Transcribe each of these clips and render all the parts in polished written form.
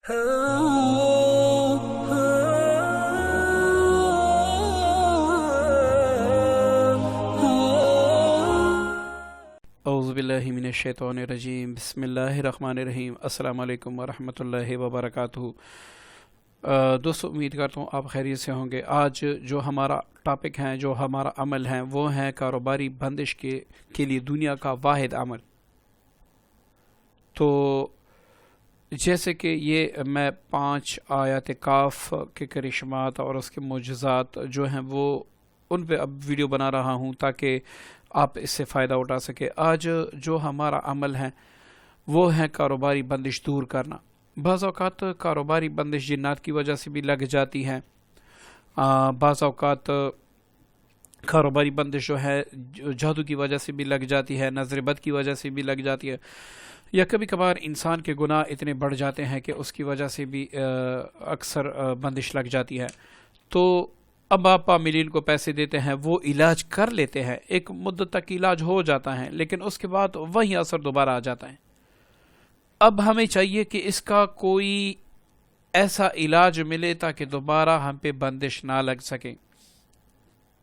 اعوذ باللہ من الشیطان الرجیم، بسم اللہ الرحمن الرحیم۔ السلام علیکم ورحمۃ اللہ وبرکاتہ۔ دوستو، امید کرتا ہوں آپ خیریت سے ہوں گے۔ آج جو ہمارا ٹاپک ہے، جو ہمارا عمل ہے، وہ ہے کاروباری بندش کے لیے دنیا کا واحد عمل۔ تو جیسے کہ یہ میں 5 آیات کاف کے کرشمات اور اس کے معجزات جو ہیں وہ ان پہ اب ویڈیو بنا رہا ہوں تاکہ آپ اس سے فائدہ اٹھا سکے۔ آج جو ہمارا عمل ہے وہ ہے کاروباری بندش دور کرنا۔ بعض اوقات کاروباری بندش جنات کی وجہ سے بھی لگ جاتی ہے، بعض اوقات کاروباری بندش جو ہے جادو کی وجہ سے بھی لگ جاتی ہے، نظر بد کی وجہ سے بھی لگ جاتی ہے، یا کبھی کبھار انسان کے گناہ اتنے بڑھ جاتے ہیں کہ اس کی وجہ سے بھی اکثر بندش لگ جاتی ہے۔ تو اب آپ عاملین کو پیسے دیتے ہیں، وہ علاج کر لیتے ہیں، ایک مدت تک علاج ہو جاتا ہے، لیکن اس کے بعد وہی اثر دوبارہ آ جاتا ہے۔ اب ہمیں چاہیے کہ اس کا کوئی ایسا علاج ملے تاکہ دوبارہ ہم پہ بندش نہ لگ سکے،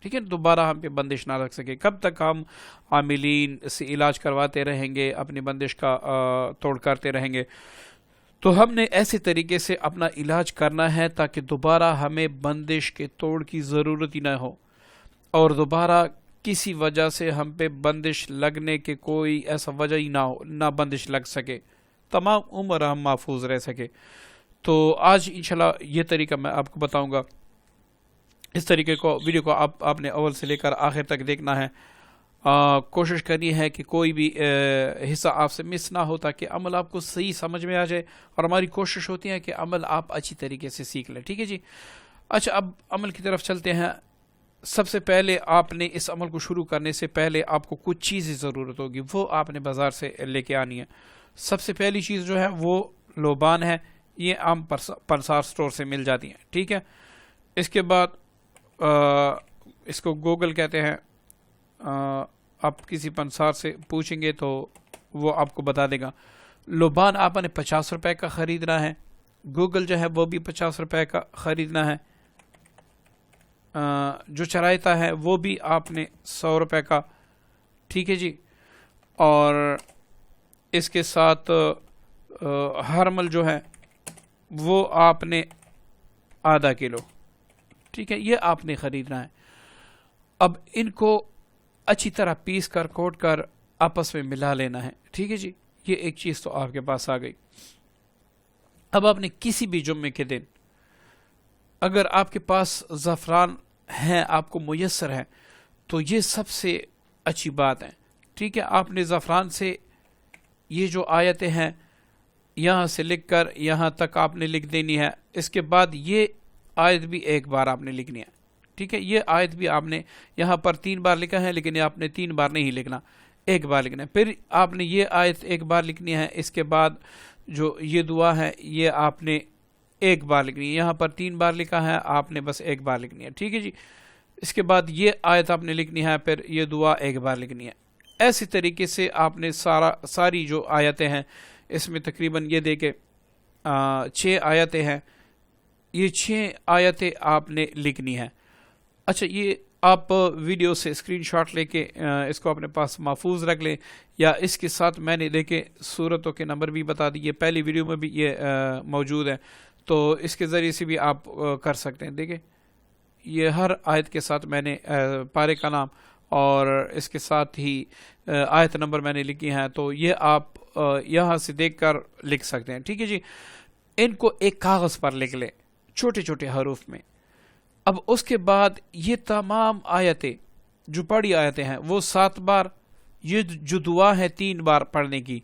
ٹھیک ہے، دوبارہ ہم پہ بندش نہ لگ سکے۔ کب تک ہم عاملین سے علاج کرواتے رہیں گے، اپنی بندش کا توڑ کرتے رہیں گے؟ تو ہم نے ایسے طریقے سے اپنا علاج کرنا ہے تاکہ دوبارہ ہمیں بندش کے توڑ کی ضرورت ہی نہ ہو، اور دوبارہ کسی وجہ سے ہم پہ بندش لگنے کے کوئی ایسا وجہ ہی نہ ہو، نہ بندش لگ سکے، تمام عمر ہم محفوظ رہ سکے۔ تو آج انشاءاللہ یہ طریقہ میں آپ کو بتاؤں گا۔ اس طریقے کو ویڈیو کو آپ نے اول سے لے کر آخر تک دیکھنا ہے۔ کوشش کرنی ہے کہ کوئی بھی حصہ آپ سے مس نہ ہو تاکہ عمل آپ کو صحیح سمجھ میں آ جائے، اور ہماری کوشش ہوتی ہے کہ عمل آپ اچھی طریقے سے سیکھ لیں، ٹھیک ہے جی۔ اچھا، اب عمل کی طرف چلتے ہیں۔ سب سے پہلے آپ نے اس عمل کو شروع کرنے سے پہلے آپ کو کچھ چیزیں ضرورت ہوگی، وہ آپ نے بازار سے لے کے آنی ہے۔ سب سے پہلی چیز جو ہے وہ لوبان ہے، یہ عام پنسار سٹور سے مل جاتی ہیں، ٹھیک ہے۔ اس کے بعد اس کو گوگل کہتے ہیں، آپ کسی پنسار سے پوچھیں گے تو وہ آپ کو بتا دے گا۔ لوبان آپ نے 50 روپے کا خریدنا ہے، گوگل جو ہے وہ بھی 50 روپے کا خریدنا ہے، جو چرائتا ہے وہ بھی آپ نے 100 روپے کا، ٹھیک ہے جی۔ اور اس کے ساتھ ہرمل جو ہے وہ آپ نے ½ کلو، ٹھیک ہے، یہ آپ نے خریدنا ہے۔ اب ان کو اچھی طرح پیس کر کوٹ کر آپس میں ملا لینا ہے، ٹھیک ہے جی۔ یہ ایک چیز تو آپ کے پاس آ گئی۔ اب آپ نے کسی بھی جمعے کے دن اگر آپ کے پاس زعفران ہے، آپ کو میسر ہے، تو یہ سب سے اچھی بات ہے، ٹھیک ہے۔ آپ نے زعفران سے یہ جو آیتیں ہیں یہاں سے لکھ کر یہاں تک آپ نے لکھ دینی ہے۔ اس کے بعد یہ آیت بھی ایک بار آپ نے لکھنی ہے، ٹھیک ہے۔ یہ آیت بھی آپ نے یہاں پر 3 بار لکھا ہے، لیکن آپ نے 3 بار نہیں لکھنا، ایک بار لکھنا ہے۔ پھر آپ نے یہ آیت ایک بار لکھنی ہے، اس کے بعد جو یہ دعا ہے یہ آپ نے ایک بار لکھنی ہے۔ یہاں پر 3 بار لکھا ہے، آپ نے بس ایک بار لکھنی ہے، ٹھیک ہے جی۔ اس کے بعد یہ آیت آپ نے لکھنی ہے، پھر یہ دعا ایک بار لکھنی ہے۔ ایسی طریقے سے آپ نے ساری جو آیتیں ہیں، اس میں تقریباً یہ دیکھیں 6 آیتیں ہیں، یہ 6 آیتیں آپ نے لکھنی ہے۔ اچھا، یہ آپ ویڈیو سے اسکرین شاٹ لے کے اس کو اپنے پاس محفوظ رکھ لیں، یا اس کے ساتھ میں نے دیکھیں صورتوں کے نمبر بھی بتا دیے، پہلی ویڈیو میں بھی یہ موجود ہے، تو اس کے ذریعے سے بھی آپ کر سکتے ہیں۔ دیکھیں، یہ ہر آیت کے ساتھ میں نے پارے کا نام اور اس کے ساتھ ہی آیت نمبر میں نے لکھی ہیں، تو یہ آپ یہاں سے دیکھ کر لکھ سکتے ہیں، ٹھیک ہے جی۔ ان کو ایک کاغذ پر لکھ لیں چھوٹے چھوٹے حروف میں۔ اب اس کے بعد یہ تمام آیتیں جو پڑھی آیتیں ہیں وہ 7 بار، یہ جو دعا ہے 3 بار پڑھنے کی،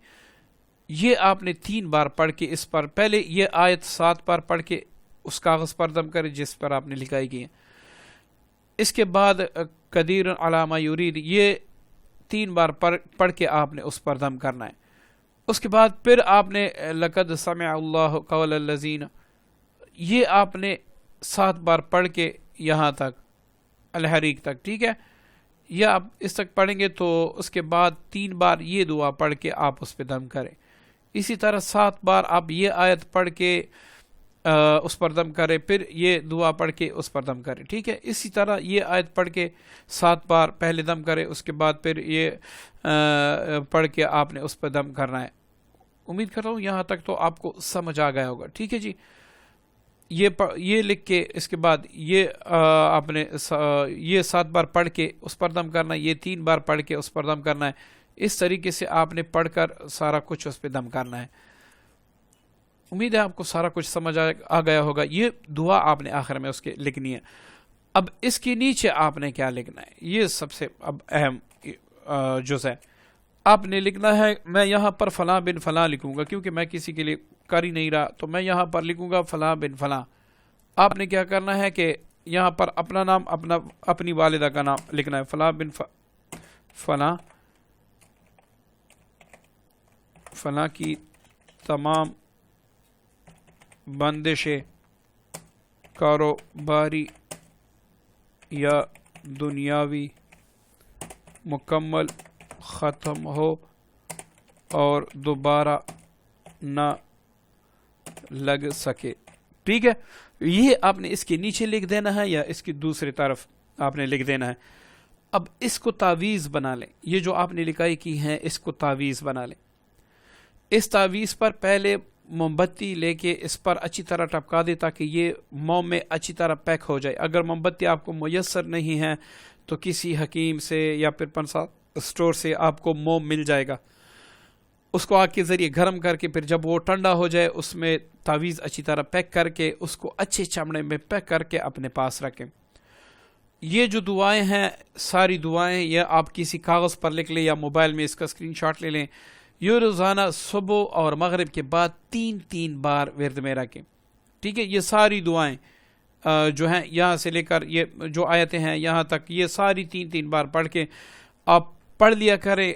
یہ آپ نے 3 بار پڑھ کے اس پر پہلے یہ آیت 7 بار پڑھ کے اس کاغذ پر دم کرے جس پر آپ نے لکھائی کی ہے۔ اس کے بعد قدیر علی ما یرید، یہ 3 بار پڑھ کے آپ نے اس پر دم کرنا ہے۔ اس کے بعد پھر آپ نے لقد سمع اللہ قول الذین، یہ آپ نے 7 بار پڑھ کے یہاں تک الحریق تک، ٹھیک ہے۔ یا آپ اس تک پڑھیں گے تو اس کے بعد 3 بار یہ دعا پڑھ کے آپ اس پہ دم کریں۔ اسی طرح 7 بار آپ یہ آیت پڑھ کے اس پر دم کرے، پھر یہ دعا پڑھ کے اس پر دم کرے، ٹھیک ہے. اسی طرح یہ آیت پڑھ کے 7 بار پہلے دم کرے، اس کے بعد پھر یہ پڑھ کے آپ نے اس پر دم کرنا ہے. امید کرتا ہوں یہاں تک تو آپ کو سمجھ آ گیا ہوگا، ٹھیک ہے جی. یہ لکھ کے اس کے بعد یہ آپ نے یہ 7 بار پڑھ کے اس پر دم کرنا ہے، یہ 3 بار پڑھ کے اس پر دم کرنا ہے. اس طریقے سے آپ نے پڑھ کر سارا کچھ اس پہ دم کرنا ہے. امید ہے آپ کو سارا کچھ سمجھ آ گیا ہوگا. یہ دعا آپ نے آخر میں اس کے لکھنی ہے. اب اس کے نیچے آپ نے کیا لکھنا ہے، یہ سب سے اب اہم جز ہے. آپ نے لکھنا ہے، میں یہاں پر فلاں بن فلاں لکھوں گا کیونکہ میں کسی کے لیے کر ہی نہیں رہا، تو میں یہاں پر لکھوں گا فلاں بن فلاں. آپ نے کیا کرنا ہے کہ یہاں پر اپنا نام اپنی والدہ کا نام لکھنا ہے، فلاں بن فلاں، فلاں کی تمام بندشیں کاروباری یا دنیاوی مکمل ختم ہو اور دوبارہ نہ لگ سکے. ٹھیک ہے، یہ آپ نے اس کے نیچے لکھ دینا ہے یا اس کی دوسری طرف آپ نے لکھ دینا ہے. اب اس کو تعویذ بنا لیں. یہ جو آپ نے لکھائی کی ہیں اس کو تعویذ بنا لیں. اس تعویذ پر پہلے موم بتی لے کے اس پر اچھی طرح ٹپکا دے تاکہ یہ موم میں اچھی طرح پیک ہو جائے. اگر موم بتی آپ کو میسر نہیں ہے تو کسی حکیم سے یا پھر پنسا اسٹور سے آپ کو موم مل جائے گا. اس کو آگ کے ذریعے گرم کر کے پھر جب وہ ٹھنڈا ہو جائے اس میں تعویذ اچھی طرح پیک کر کے اس کو اچھے چمڑے میں پیک کر کے اپنے پاس رکھیں. یہ جو دعائیں ہیں ساری دعائیں یہ آپ کسی کاغذ پر لکھ لیں یا موبائل میں اس کا اسکرین شاٹ لے لیں. یہ روزانہ صبح اور مغرب کے بعد 3 بار ورد میں رکھیں. ٹھیک ہے، یہ ساری دعائیں جو ہیں یہاں سے لے کر یہ جو آیتیں ہیں یہاں تک یہ ساری 3 بار پڑھ کے آپ پڑھ لیا کریں.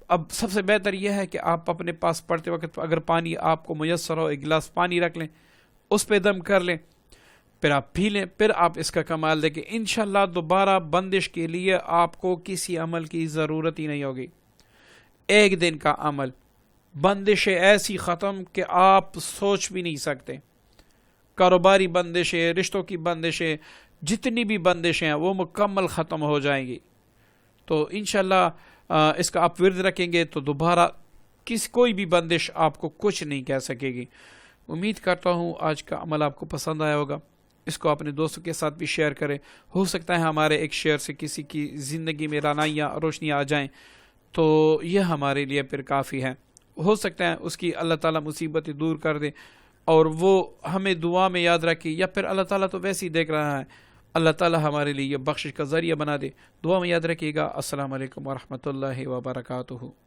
اب سب سے بہتر یہ ہے کہ آپ اپنے پاس پڑھتے وقت اگر پانی آپ کو میسر ہو 1 گلاس پانی رکھ لیں، اس پہ دم کر لیں، پھر آپ پی لیں. پھر آپ اس کا کمال دیکھیں، انشاءاللہ دوبارہ بندش کے لیے آپ کو کسی عمل کی ضرورت ہی نہیں ہوگی. 1 دن کا عمل، بندشیں ایسی ختم کہ آپ سوچ بھی نہیں سکتے. کاروباری بندشیں، رشتوں کی بندشیں، جتنی بھی بندشیں ہیں وہ مکمل ختم ہو جائیں گی. تو انشاءاللہ اس کا آپ ورد رکھیں گے تو دوبارہ کوئی بھی بندش آپ کو کچھ نہیں کہہ سکے گی. امید کرتا ہوں آج کا عمل آپ کو پسند آیا ہوگا. اس کو اپنے دوستوں کے ساتھ بھی شیئر کریں. ہو سکتا ہے ہمارے ایک شیئر سے کسی کی زندگی میں رانائیاں روشنیاں آ جائیں تو یہ ہمارے لیے پھر کافی ہے. ہو سکتا ہے اس کی اللہ تعالیٰ مصیبتیں دور کر دے اور وہ ہمیں دعا میں یاد رکھے، یا پھر اللہ تعالیٰ تو ویسے ہی دیکھ رہا ہے، اللہ تعالیٰ ہمارے لیے یہ بخشش کا ذریعہ بنا دے. دعا میں یاد رکھیے گا. السلام علیکم ورحمۃ اللہ وبرکاتہ.